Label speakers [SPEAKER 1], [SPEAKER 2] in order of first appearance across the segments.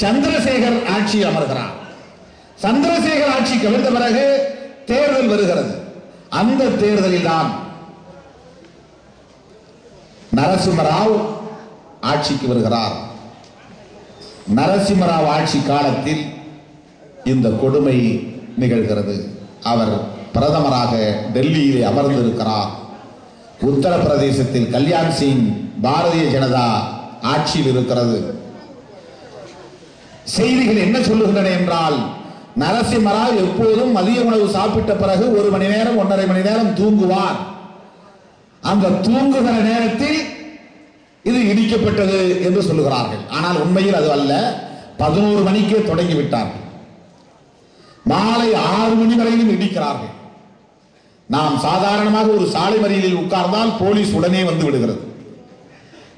[SPEAKER 1] சந்திரசேகர் ஆட்சி அமர்கிறார். சந்திரசேகர் ஆட்சி கவிழ்ந்த பிறகு தேர்தல் வருகிறது. அந்த தேர்தலில் தான் நரசிம்மராவ் ஆட்சிக்கு வருகிறார். நரசிம்மராவ் ஆட்சி காலத்தில் இந்த கொடுமை நிகழ்கிறது. அவர் பிரதமராக டெல்லியிலே அமர்ந்திருக்கிறார். உத்தரப்பிரதேசத்தில் கல்யாண் சிங் பாரதிய ஜனதா ஆட்சியில் இருக்கிறது. செய்திகள் என்ன சொல்லுகின்றன என்றால், நரசிம்மராவ் எப்போதும் மதிய உணவு சாப்பிட்ட பிறகு 1 மணி நேரம் 1.5 மணி நேரம் தூங்குவார். அந்த தூங்குகிற நேரத்தில் இது இடிக்கப்பட்டது என்று சொல்லுகிறார்கள். ஆனால் உண்மையில் அது அல்ல. 11 மணிக்கே தொடங்கிவிட்டார்கள். மாலை 6 மணி வரையிலும் இடிக்கிறார்கள். நாம் சாதாரணமாக ஒரு சாலை மறியலில் உட்கார்ந்தால் போலீஸ் உடனே வந்து விடுகிறது.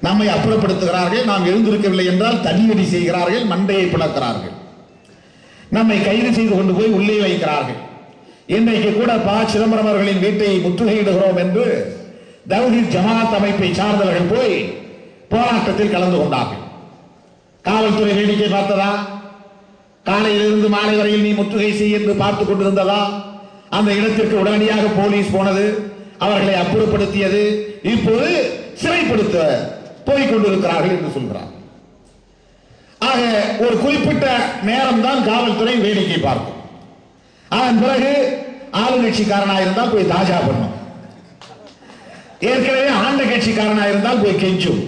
[SPEAKER 1] நம்மை அப்புறப்படுத்துகிறார்கள். நாம் எழுந்திருக்கவில்லை என்றால் தடியடி செய்கிறார்கள், மண்டையை பிளக்கிறார்கள். நம்மை கைது செய்து கொண்டு போய் உள்ளே வைக்கிறார்கள். இன்றைக்கு கூட ப. சிதம்பரம் அவர்களின் வீட்டை முற்றுகையிடுகிறோம் என்று தவ்ஹீத் ஜமாத் அமைப்பை சார்ந்தவர்கள் போய் போராட்டத்தில் கலந்து கொண்டார்கள். காவல்துறை வேடிக்கை பார்த்ததா? காலையிலிருந்து மாலை வரையில் நீ முற்றுகை செய் என்று பார்த்துக் கொண்டிருந்ததா? அந்த இடத்திற்கு உடனடியாக போலீஸ் போனது, அவர்களை அப்புறப்படுத்தியது. இப்போது சிறைப்படுத்த போய் கொண்டிருக்கிறார்கள் என்று சொல்கிறார். ஆக ஒரு குறிப்பிட்ட நேரம் தான் காவல்துறை வேடிக்கை பார்க்கும். அதன் பிறகு ஆளுங்கட்சிக்காரனாக இருந்தால் போய் தாஜா பண்ணும். ஏற்கனவே ஆண்ட கட்சிக்காரனாக இருந்தால் போய் கெஞ்சும்.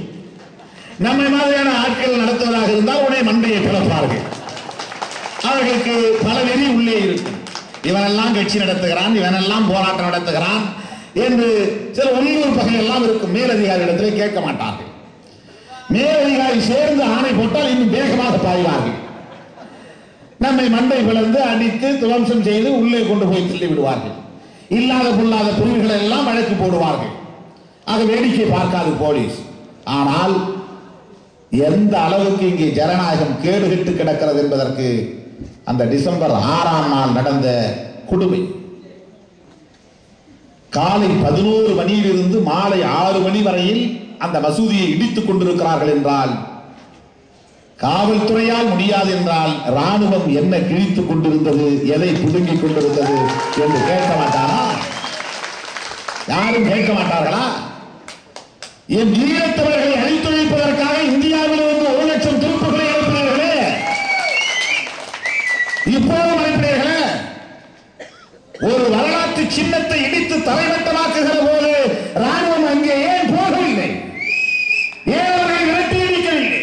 [SPEAKER 1] நம்மை மாதிரியான ஆட்கள் நடத்துவதாக இருந்தால் உடனே மண்டையை பிளப்பார்கள். அவர்களுக்கு பல வெறி உள்ளே இருக்கும். இவனெல்லாம் கட்சி நடத்துகிறான், இவனெல்லாம் போராட்டம் நடத்துகிறான் என்று சில உள்ளூர் பகையெல்லாம் இருக்கும். மேலதிகாரியிடத்திலே கேட்க மாட்டார்கள். மேலதிகாரி சேர்ந்து ஆணை போட்டால் இன்னும் வேகமாக பாய்வார்கள். நம்மை மண்டை பிளந்து அடித்து துவம்சம் செய்து உள்ளே கொண்டு போய் தள்ளி விடுவார்கள். இல்லாத பொல்லாத பிரிவுகளை எல்லாம் வழக்கு போடுவார்கள். அது வேடிக்கை பார்க்காது போலீஸ். ஆனால் எந்த அளவுக்கு இங்கே ஜனநாயகம் கேடுகட்டு கிடக்கிறது என்பதற்கு அந்த டிசம்பர் 6ஆம் நாள் நடந்த கொடுமை. காலை 11 மணியிலிருந்து மாலை 6 மணி வரையில் அந்த மசூதியை இடித்துக் கொண்டிருக்கிறார்கள் என்றால், காவல்துறையால் முடியாது என்றால் ராணுவம் என்ன கிழித்துக் கொண்டிருந்தது, எதை புதுங்கிக் கொண்டிருந்தது என்று கேட்க மாட்டாரா? யாரும் கேட்க மாட்டார்களா? என் ஈழத்தவர்களை அழித்தொழிப்பதற்காக இந்தியாவில் இருந்து 1 லட்சம் துருப்புகளை அனுப்பினார்களே, இப்போதும் அனுப்பினீர்களே. ஒரு வரலாற்று சின்னத்தை இடித்து தரைமட்டமாக்குகிற போது ராணுவம் அங்கே ஏன் போகவில்லை? ஏன் அவர்களை விரட்டி அடிக்கவில்லை?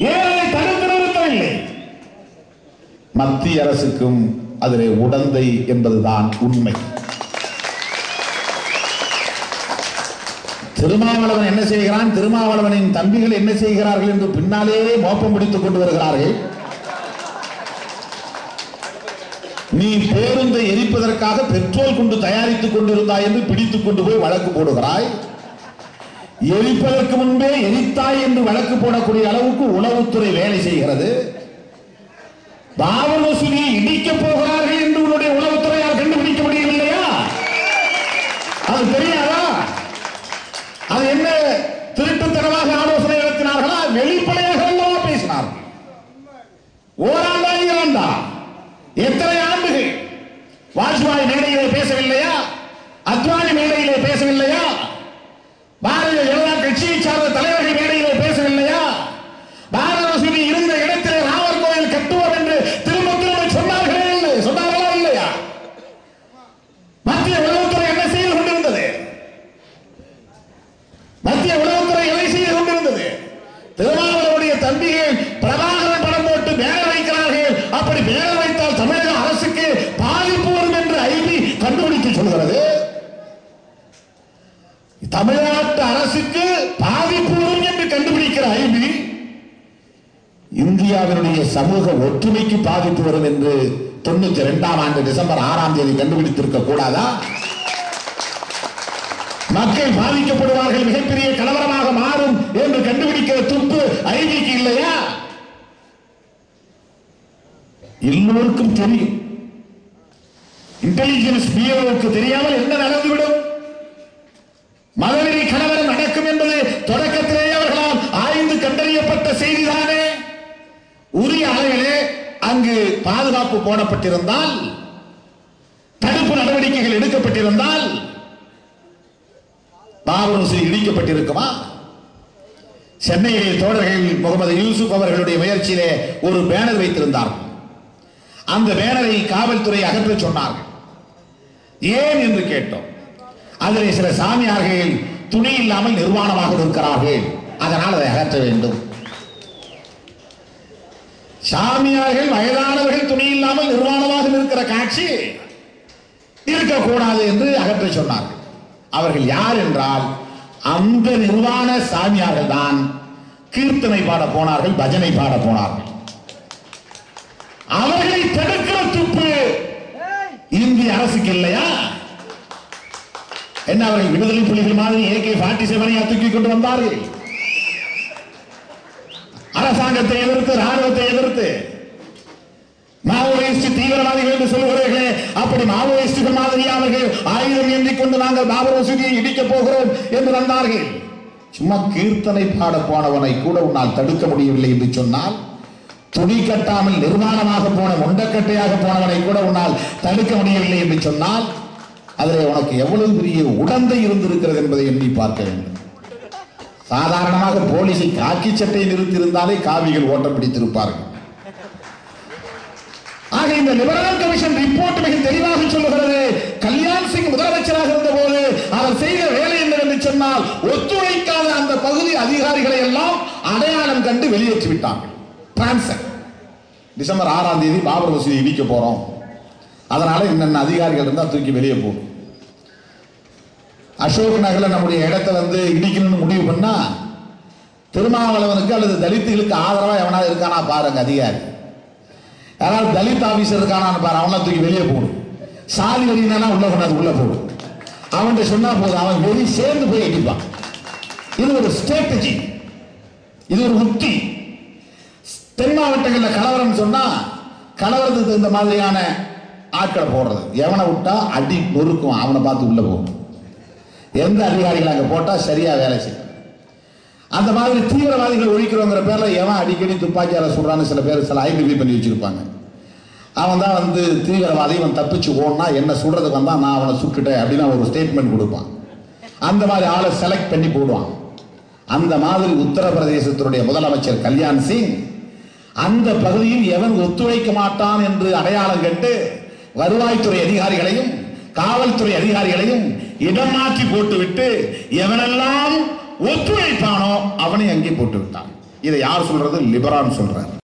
[SPEAKER 1] ஏன் அதை தடுத்து நிறுத்தவில்லை? மத்திய அரசுக்கும் அதிலே உடந்தை என்பதுதான் உண்மை. திருமாவளவன் என்ன செய்கிறான், திருமாவளவனின் தம்பிகள் என்ன செய்கிறார்கள் என்று பின்னாலே மோப்பம் பிடித்துக் கொண்டு வருகிறார்கள். நீ பேருந்தை எரிப்பதற்காக பெட்ரோல் கொண்டு தயாரித்துக் கொண்டிருந்தாய் என்று பிடித்துக் கொண்டு போய் வழக்கு போடுகிறாய். எரிப்பதற்கு முன்பே எரித்தாய் என்று வழக்கு போடக்கூடிய அளவுக்கு உளவுத்துறை வேலை செய்கிறது. பாபர் மசூதியை இடிக்கப் போகிறார்கள் என்று உன்னுடைய உளவுத்துறையால் கண்டுபிடிக்க முடியவில்லையா? அது தெரியாதா? அது என்ன திருட்டுத்தனமாக ஆலோசனை நடத்தினார்களா? வெளிப்படையாக அல்லவா பேசினார்கள். ஓராண்டா 2 ஆண்டா? எத்தனை ஆண்டுகள்? வாஜ்பாய் மேடையிலே பேசவில்லையா? அத்வானி மேடையிலே பேசவில்லையா? பாரதிய ஜனதா கட்சியை சார்ந்த தலைவர்கள் மேடையிலே பேசவில்லையா? பாரத மசூதி இருந்த இடத்திலே ராமர் கோயில் கட்டுவோம் என்று திரும்ப திரும்ப சொன்னார்களா இல்லையா? மத்திய உளவுத்துறை என்ன செய்து கொண்டிருந்தது? மத்திய உளவுத்துறை எதை செய்து கொண்டிருந்தது? திருமாவளவனுடைய தம்பிகள் பிரபாகரன் படம் போட்டு பேனர் வைக்கிறார்கள். அப்படி பேனர் வைத்தால் தமிழக அரசுக்கு பாதிப்பு வரும் என்று ஐபி கண்டுபிடித்து சொல்கிறது. தமிழ்நாட்டு அரசுக்கு பாதிப்பு வரும் என்று கண்டுபிடிக்கிற ஐபி இந்தியாவினுடைய சமூக ஒற்றுமைக்கு பாதிப்பு வரும் என்று 92ஆம் ஆண்டு டிசம்பர் 6ஆம் தேதி கண்டுபிடித்திருக்க கூடாதா? மக்கள் பாதிக்கப்படுவார்கள், மிகப்பெரிய கலவரமாக மாறும் என்று கண்டுபிடிக்கிற துப்பு ஐபிக்கு இல்லையா? எல்லோருக்கும் தெரியும். இன்டெலிஜென்ஸ் பியூரோவுக்கு தெரியாமல் என்ன நடந்துவிடும்? மதவெறி கலவரம் நடக்கும் என்பது தொடக்கத்திலேயே அவர்களால் ஆய்ந்து கண்டறியப்பட்ட செய்திதானே. பாதுகாப்பு போடப்பட்டிருந்தால், தடுப்பு நடவடிக்கைகள் எடுக்கப்பட்டிருந்தால் பாபர் மசூதி இடிக்கப்பட்டிருக்குமா? சென்னையிலே தோழர்கள் முகமது யூசுப் அவர்களுடைய முயற்சியிலே ஒரு பேனர் வைத்திருந்தார்கள். அந்த பேனரை காவல்துறை அகற்ற சொன்னார்கள். ஏன் என்று கேட்டோம். அதிலே சில சாமியார்கள் துணி இல்லாமல் நிர்வாணமாக இருக்கிறார்கள், அதனால் அதை அகற்ற வேண்டும். சாமியார்கள் வயதானவர்கள் துணி இல்லாமல் நிர்வாணமாக இருக்கிற காட்சி இருக்கக்கூடாது என்று அகற்ற சொன்னார்கள். அவர்கள் யார் என்றால், அந்த நிர்வாண சாமியார்கள் தான் கீர்த்தனை பாட போனார்கள், பஜனை பாட போனார்கள். அவர்களை தடுக்கிற துப்பு இந்திய அரசுக்கு இல்லையா? என்ன அவர்கள் விடுதலை புலிகள் மாதிரி AK-47 தூக்கி கொண்டு வந்தார்கள்? அரசாங்கத்தை எதிர்த்து, ராணுவத்தை எதிர்த்து மாவோயிஸ்ட் தீவிரவாதிகள் என்று சொல்லுகிறீர்களே, அப்படி மாவோயிஸ்டுகள் மாதிரியானவர்கள் ஆயுதம் ஏந்தி கொண்டு நாங்கள் பாபர் மசூதியை இடிக்க போகிறோம் என்று வந்தார்கள். சும்மா கீர்த்தனை பாட போனவனை கூட உன்னால் தடுக்க முடியவில்லை என்று சொன்னால், துணி கட்டாமல் நிர்வாணமாக போன முண்டக்கட்டையாக போனவனை கூட உன்னால் தடுக்க முடியவில்லை என்று சொன்னால், அதில் உனக்கு எவ்வளவு பெரிய உடந்தை இருந்திருக்கிறது என்பதை எண்ணி பார்க்க வேண்டும். சாதாரணமாக போலீஸை காக்கி சட்டை நிறுத்தியிருந்தாலே காவிகள் ஓட்டம் பிடித்திருப்பார்கள். ஆக இந்த லிபரல் கமிஷன் ரிப்போர்ட் மிக தெளிவாக சொல்லுகிறது, கல்யாண் சிங் முதலமைச்சராக இருந்த போது அவர் செய்த வேலை என்ன என்று சொன்னால், ஒத்துழைக்காத அந்த பகுதி அதிகாரிகளை எல்லாம் அடையாளம் கண்டு வெளியேற்றி விட்டார்கள். டிசம்பர் 6ஆம் தேதி பாபர் மசூதி இடிக்க போறோம், அதனால என்னென்ன அதிகாரிகள் இருந்தா தூக்கி வெளியே போகும். அசோக் நகர்ல நம்முடைய இடத்தை வந்து இடிக்கணும்னு முடிவு பண்ணா, திருமாவளவனுக்கு அல்லது தலித்துகளுக்கு ஆதரவா எவனாவது இருக்கானா பாருங்க அதிகாரி. யாராவது தலித் ஆபீசர் இருக்கானான்னு பாரு, அவனா தூக்கி வெளியே போடும். சாதி வரினா உள்ள கொண்டாது உள்ள போடும். அவன் சொன்னா போதும், அவன் வெளி சேர்ந்து போய் இடிப்பான். இது ஒரு ஸ்ட்ராட்டஜி, இது ஒரு உத்தி. தென் மாவட்டங்களில் கலவரம் சொன்னா கலவரத்துக்கு இந்த மாதிரியான ஆட்களை போடுறது, எவனை விட்டா அடி நொறுக்கும், அவனை பார்த்து உள்ள போகும். எந்த அதிகாரிகள் அங்கே போட்டா சரியா வேலை செய்யும். அந்த மாதிரி தீவிரவாதிகள் ஒழிக்கிறோங்கிற பேர்ல எவன் அடிக்கடி துப்பாக்கியால சொல்றான்னு சில பேர் சில ஐடென்டிஃபை பண்ணி வச்சிருப்பாங்க. அவன் தான் வந்து தீவிரவாதி, இவன் தப்பிச்சு ஓடனா என்ன சுடுறதுக்கு வந்தா நான் அவனை சுட்டுட்டேன் அப்படின்னு ஒரு ஸ்டேட்மெண்ட் கொடுப்பான். அந்த மாதிரி ஆளை செலக்ட் பண்ணி போடுவான். அந்த மாதிரி உத்தரப்பிரதேசத்தினுடைய முதலமைச்சர் கல்யாண் சிங் அந்த பகுதியில் எவன் ஒத்துழைக்க மாட்டான் என்று அடையாளம் கண்டு வருவாய்த்துறை அதிகாரிகளையும் காவல்துறை அதிகாரிகளையும் இடம் மாற்றி போட்டுவிட்டு எவனெல்லாம் ஒத்துழைப்பானோ அவனை அங்கே போட்டு விட்டான். இதை யார் சொல்றது? லிபரான் சொல்றார்.